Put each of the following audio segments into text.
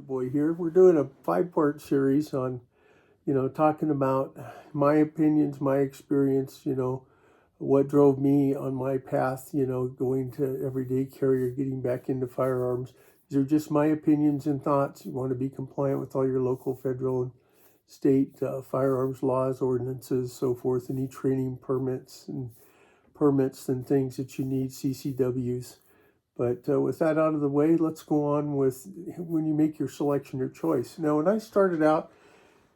Boy here. We're doing a 5-part series on, talking about my opinions, my experience, what drove me on my path, going to everyday carrier, getting back into firearms. These are just my opinions and thoughts. You want to be compliant with all your local, federal, and state firearms laws, ordinances, so forth, any training permits and things that you need, CCWs. But with that out of the way, let's go on with when you make your selection or choice. Now, when I started out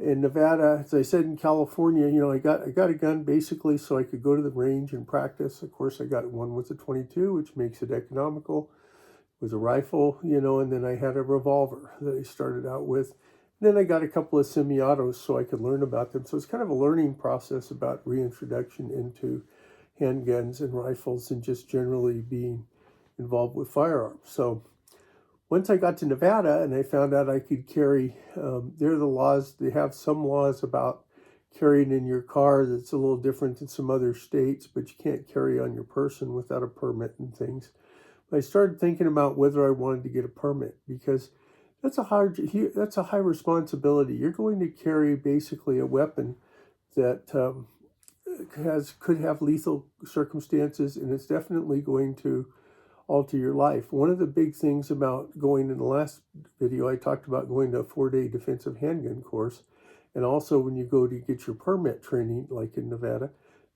in Nevada, as I said, in California, I got a gun basically so I could go to the range and practice. Of course, I got one with a 22, which makes it economical. It was a rifle, and then I had a revolver that I started out with. And then I got a couple of semi-autos so I could learn about them. So it's kind of a learning process about reintroduction into handguns and rifles and just generally being involved with firearms. So once I got to Nevada and I found out I could carry, they have some laws about carrying in your car that's a little different than some other states, but you can't carry on your person without a permit and things. I started thinking about whether I wanted to get a permit because that's a high responsibility. You're going to carry basically a weapon that could have lethal circumstances, and it's definitely going to alter your life. One of the big things about going, in the last video, I talked about going to a 4-day defensive handgun course. And also when you go to get your permit training, like in Nevada,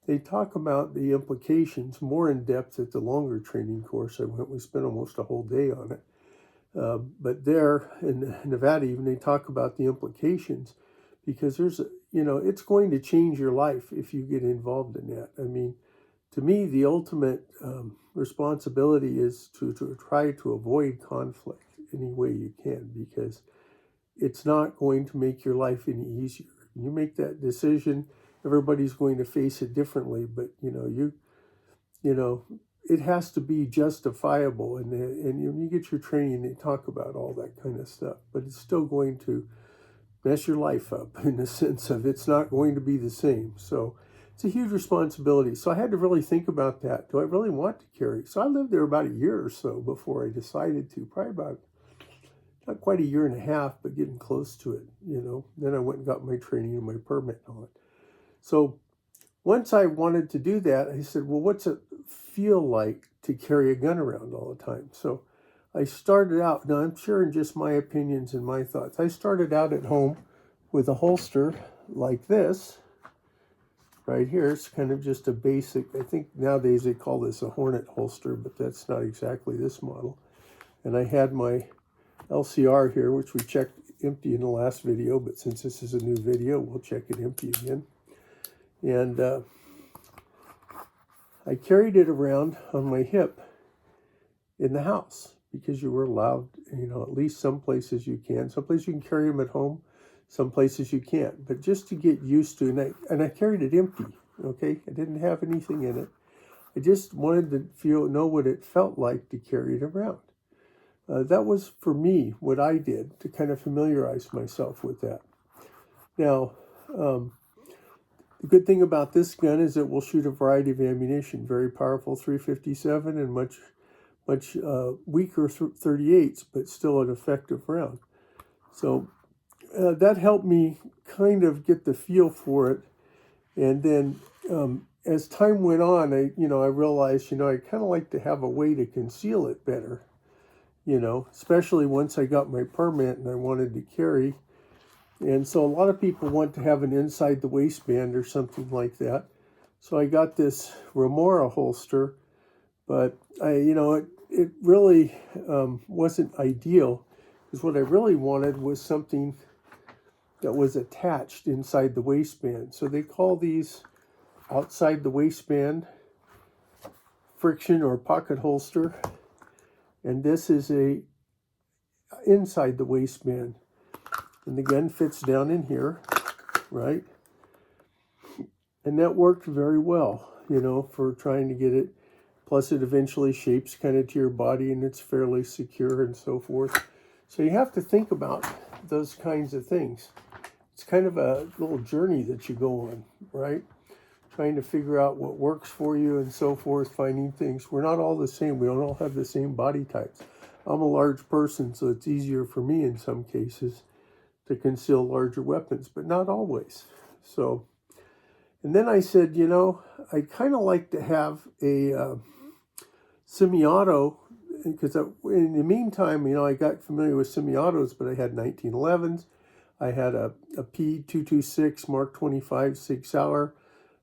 they talk about the implications more in depth at the longer training course I went. We spent almost a whole day on it. But there in Nevada, even they talk about the implications because it's going to change your life if you get involved in that. I mean, to me, the ultimate responsibility is to try to avoid conflict any way you can, because it's not going to make your life any easier. You make that decision, everybody's going to face it differently, but it has to be justifiable. And when you get your training, they talk about all that kind of stuff, but it's still going to mess your life up in the sense of it's not going to be the same. So it's a huge responsibility. So I had to really think about that. Do I really want to carry? So I lived there about a year or so before I decided to, probably about not quite a year and a half, but getting close to it, Then I went and got my training and my permit and all that. So once I wanted to do that, I said, well, what's it feel like to carry a gun around all the time? So I started out, now I'm sharing just my opinions and my thoughts. I started out at home with a holster like this. Right here, it's kind of just a basic, I think nowadays they call this a Hornet holster, but that's not exactly this model. And I had my LCR here, which we checked empty in the last video, but since this is a new video, we'll check it empty again. And I carried it around on my hip in the house because you were allowed, at least some places you can. Some places you can carry them at home. Some places you can't, but just to get used to, and I carried it empty, okay? I didn't have anything in it. I just wanted to know what it felt like to carry it around. That was, for me, what I did to kind of familiarize myself with that. Now, the good thing about this gun is it will shoot a variety of ammunition, very powerful 357 and much weaker 38s, but still an effective round. So that helped me kind of get the feel for it. And then as time went on, I realized, I kind of like to have a way to conceal it better, especially once I got my permit and I wanted to carry. And so a lot of people want to have an inside the waistband or something like that. So I got this Remora holster, but it really wasn't ideal, because what I really wanted was something that was attached inside the waistband. So they call these outside the waistband friction or pocket holster. And this is a inside the waistband. And the gun fits down in here, right? And that worked very well, for trying to get it. Plus it eventually shapes kind of to your body and it's fairly secure and so forth. So you have to think about those kinds of things. It's kind of a little journey that you go on, right? Trying to figure out what works for you and so forth, finding things. We're not all the same. We don't all have the same body types. I'm a large person, so it's easier for me in some cases to conceal larger weapons, but not always. So, and then I said, I'd kind of like to have a semi-auto, because in the meantime, I got familiar with semi-autos, but I had 1911s. I had a P226 Mark 25 Sig Sauer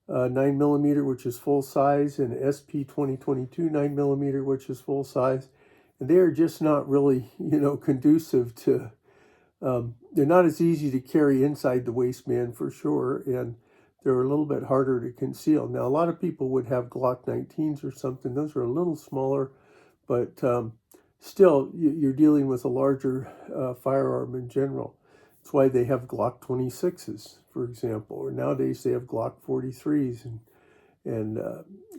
9mm, which is full size, and SP 2022 9mm, which is full size. And they are just not really, conducive to, they're not as easy to carry inside the waistband for sure, and they're a little bit harder to conceal. Now, a lot of people would have Glock 19s or something. Those are a little smaller, but still, you're dealing with a larger firearm in general. That's why they have Glock 26s, for example, or nowadays they have Glock 43s and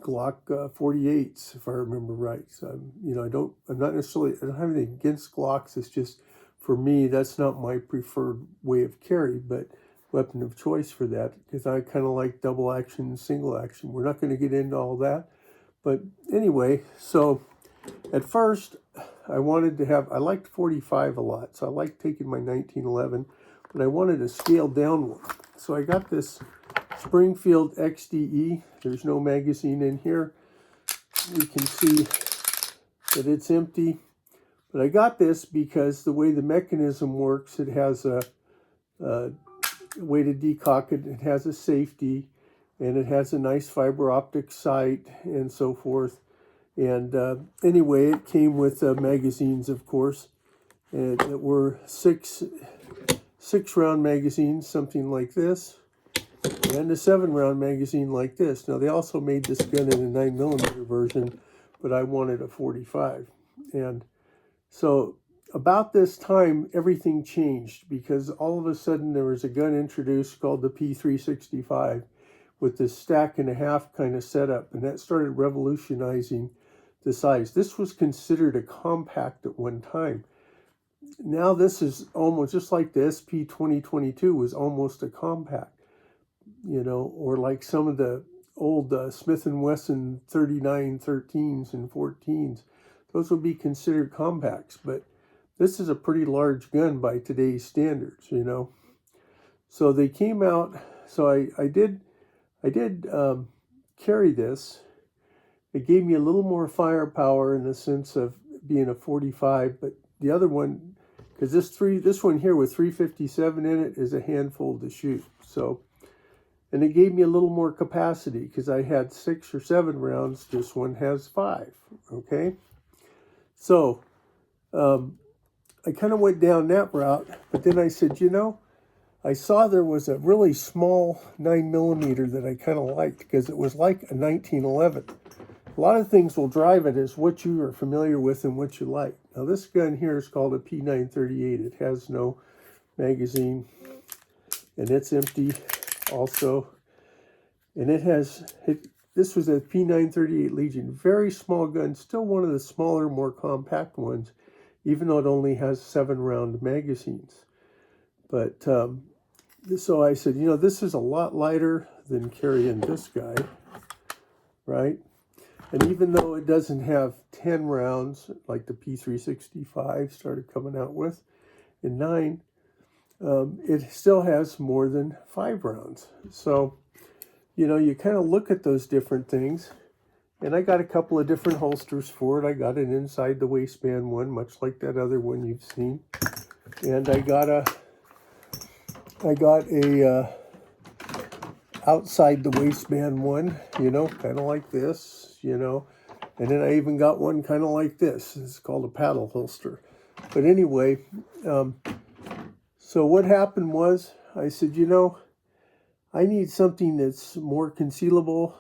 Glock 48s, if I remember right. So, I don't have anything against Glocks. It's just, for me, that's not my preferred way of carry, but weapon of choice for that, because I kind of like double action, single action. We're not going to get into all that. But anyway, so at first, I liked 45 a lot, so I liked taking my 1911, but I wanted to scale down one. So I got this Springfield XDE. There's no magazine in here. You can see that it's empty. But I got this because the way the mechanism works, it has a way to decock it. It has a safety, and it has a nice fiber optic sight and so forth. And anyway, it came with magazines, of course, and it were six round magazines, something like this, and a 7-round magazine like this. Now, they also made this gun in a 9mm version, but I wanted a 45. And so about this time, everything changed, because all of a sudden there was a gun introduced called the P365 with this stack and a half kind of setup, and that started revolutionizing the size. This was considered a compact at one time. Now this is almost just like the SP 2022 was almost a compact, or like some of the old Smith & Wesson 3913s and 14s. Those would be considered compacts, but this is a pretty large gun by today's standards, So they came out, so I did carry this. It gave me a little more firepower in the sense of being a 45, but the other one, because this one here with 357 in it is a handful to shoot. So, and it gave me a little more capacity because I had 6 or 7 rounds. This one has 5. Okay, so I kind of went down that route, but then I said, I saw there was a really small 9mm that I kind of liked because it was like a 1911. A lot of things will drive it as what you are familiar with and what you like. Now, this gun here is called a P938. It has no magazine, and it's empty also. And this was a P938 Legion. Very small gun, still one of the smaller, more compact ones, even though it only has 7-round magazines. But so I said, this is a lot lighter than carrying this guy, right? And even though it doesn't have 10 rounds like the P365 started coming out with in 9, it still has more than 5 rounds. So, you kind of look at those different things. And I got a couple of different holsters for it. I got an inside the waistband one, much like that other one you've seen. And I got a outside the waistband one, kind of like this, And then I even got one kind of like this. It's called a paddle holster. But anyway, so what happened was I said, I need something that's more concealable,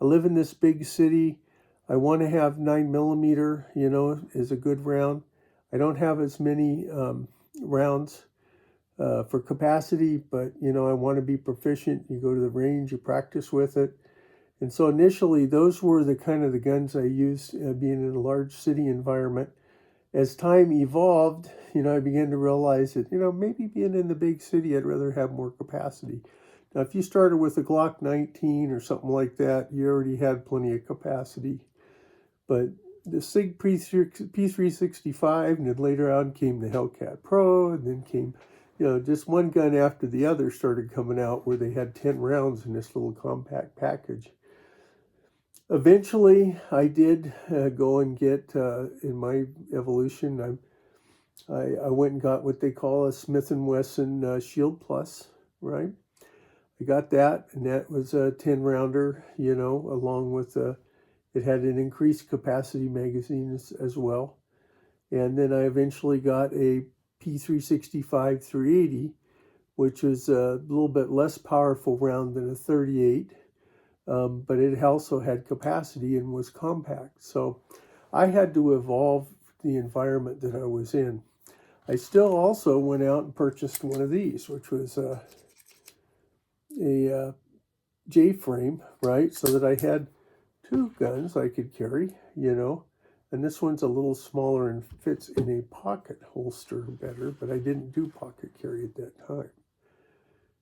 I live in this big city. I want to have 9mm, is a good round. I don't have as many rounds for capacity, but, I want to be proficient. You go to the range, you practice with it. And so initially, those were the guns I used being in a large city environment. As time evolved, I began to realize that, maybe being in the big city, I'd rather have more capacity. Now, if you started with a Glock 19 or something like that, you already had plenty of capacity. But the Sig P365, and then later on came the Hellcat Pro, and then came, just one gun after the other started coming out where they had 10 rounds in this little compact package. Eventually, I did go and get, in my evolution, I went and got what they call a Smith & Wesson Shield Plus, right? I got that, and that was a 10-rounder, along with it had an increased capacity magazine as well. And then I eventually got a P365 380, which was a little bit less powerful round than a 38, but it also had capacity and was compact. So I had to evolve the environment that I was in. I still also went out and purchased one of these, which was a J-frame, right? So that I had two guns I could carry, and this one's a little smaller and fits in a pocket holster better, but I didn't do pocket carry at that time.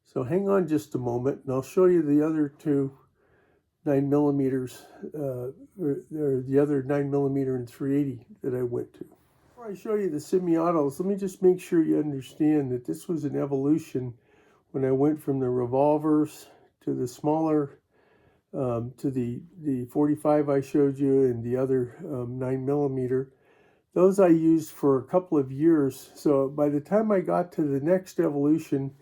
So hang on just a moment, and I'll show you the other two 9mm, or the other 9mm and 380 that I went to. Before I show you the semi-autos, let me just make sure you understand that this was an evolution when I went from the revolvers to the smaller, to the 45 I showed you and the other 9mm. Those I used for a couple of years. So by the time I got to the next evolution,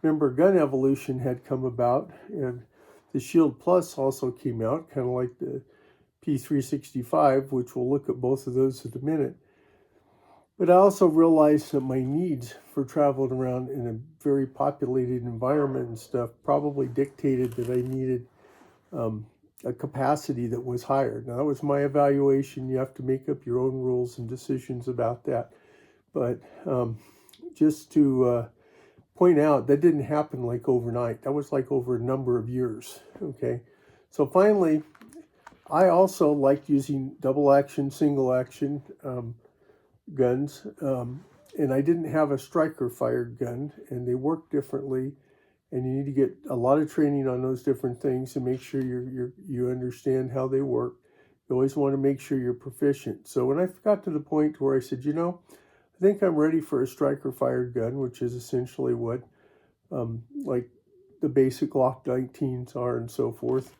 remember gun evolution had come about, and the Shield Plus also came out, kind of like the P365, which we'll look at both of those in a minute. But I also realized that my needs for traveling around in a very populated environment and stuff probably dictated that I needed a capacity that was higher. Now, that was my evaluation. You have to make up your own rules and decisions about that. But just to point out, that didn't happen like overnight. That was like over a number of years, okay? So finally, I also liked using double action, single action guns, and I didn't have a striker fired gun, and they work differently, and you need to get a lot of training on those different things and make sure you understand how they work. You always want to make sure you're proficient. So when I got to the point where I said, I think I'm ready for a striker fired gun, which is essentially what like the basic Glock 19s are and so forth.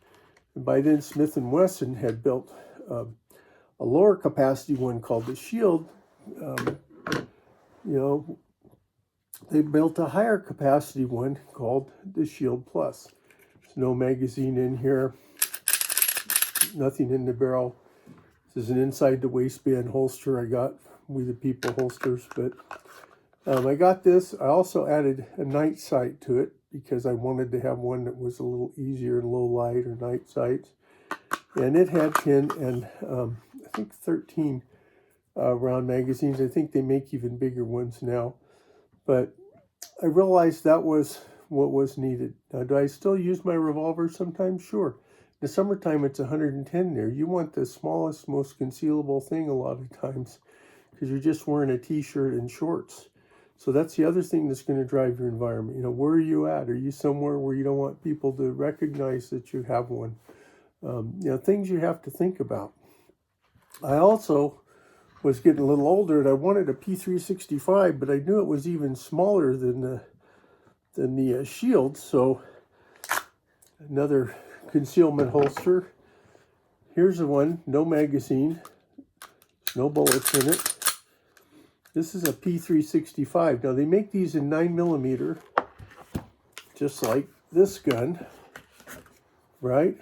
And by then Smith & Wesson had built a lower capacity one called the Shield. They built a higher capacity one called the Shield Plus. There's no magazine in here, nothing in the barrel. This is an inside the waistband holster I got, We the People holsters, but I got this. I also added a night sight to it because I wanted to have one that was a little easier and low light or night sights. And it had 10 and I think 13 round magazines. I think they make even bigger ones now. But I realized that was what was needed. Now, do I still use my revolver sometimes? Sure. In the summertime, it's 110 there. You want the smallest, most concealable thing a lot of times because you're just wearing a t-shirt and shorts. So that's the other thing that's going to drive your environment. Where are you at? Are you somewhere where you don't want people to recognize that you have one? Things you have to think about. I also was getting a little older and I wanted a P365, but I knew it was even smaller than the Shield. So another concealment holster. Here's the one, no magazine, no bullets in it. This is a P365. Now they make these in 9mm, just like this gun, right?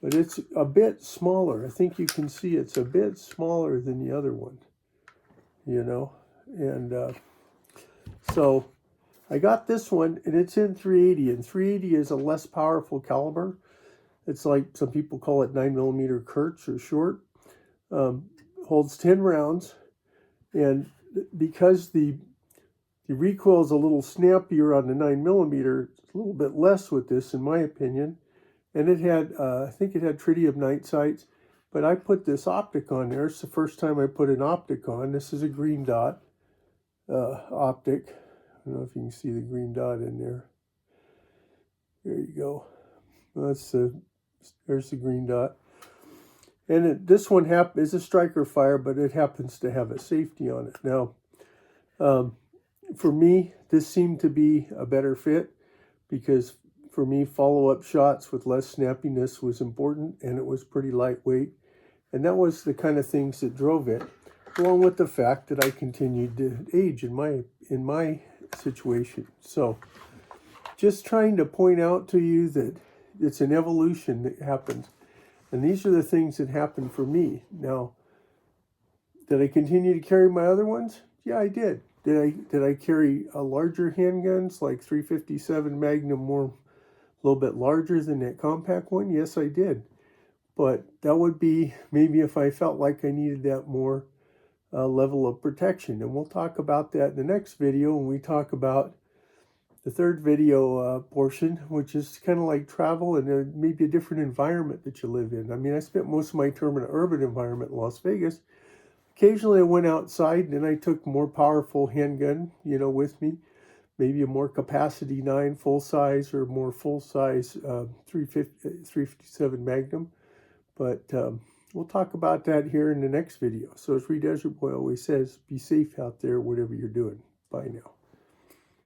But it's a bit smaller. I think you can see it's a bit smaller than the other one, And so I got this one, and it's in 380, and 380 is a less powerful caliber. It's like some people call it 9mm Kurtz or short. Holds 10 rounds, and because the recoil is a little snappier on the 9mm, it's a little bit less with this, in my opinion. And it had, I think it had tritium night sights, but I put this optic on there. It's the first time I put an optic on. This is a green dot optic. I don't know if you can see the green dot in there. There you go. There's the green dot. This one is a striker fire, but it happens to have a safety on it. Now, for me, this seemed to be a better fit because for me, follow-up shots with less snappiness was important, and it was pretty lightweight. And that was the kind of things that drove it, along with the fact that I continued to age in my situation. So just trying to point out to you that it's an evolution that happens. And these are the things that happened for me. Now, did I continue to carry my other ones? Yeah, I did. Did I carry a larger handguns like 357 Magnum, more a little bit larger than that compact one? Yes, I did. But that would be maybe if I felt like I needed that more level of protection. And we'll talk about that in the next video when we talk about the third video portion, which is kind of like travel and maybe a different environment that you live in. I mean, I spent most of my term in an urban environment in Las Vegas. Occasionally I went outside and I took more powerful handgun, with me. Maybe a more capacity 9 full size or more full size 357 Magnum. But we'll talk about that here in the next video. So as Desert Boy always says, be safe out there, whatever you're doing. Bye now.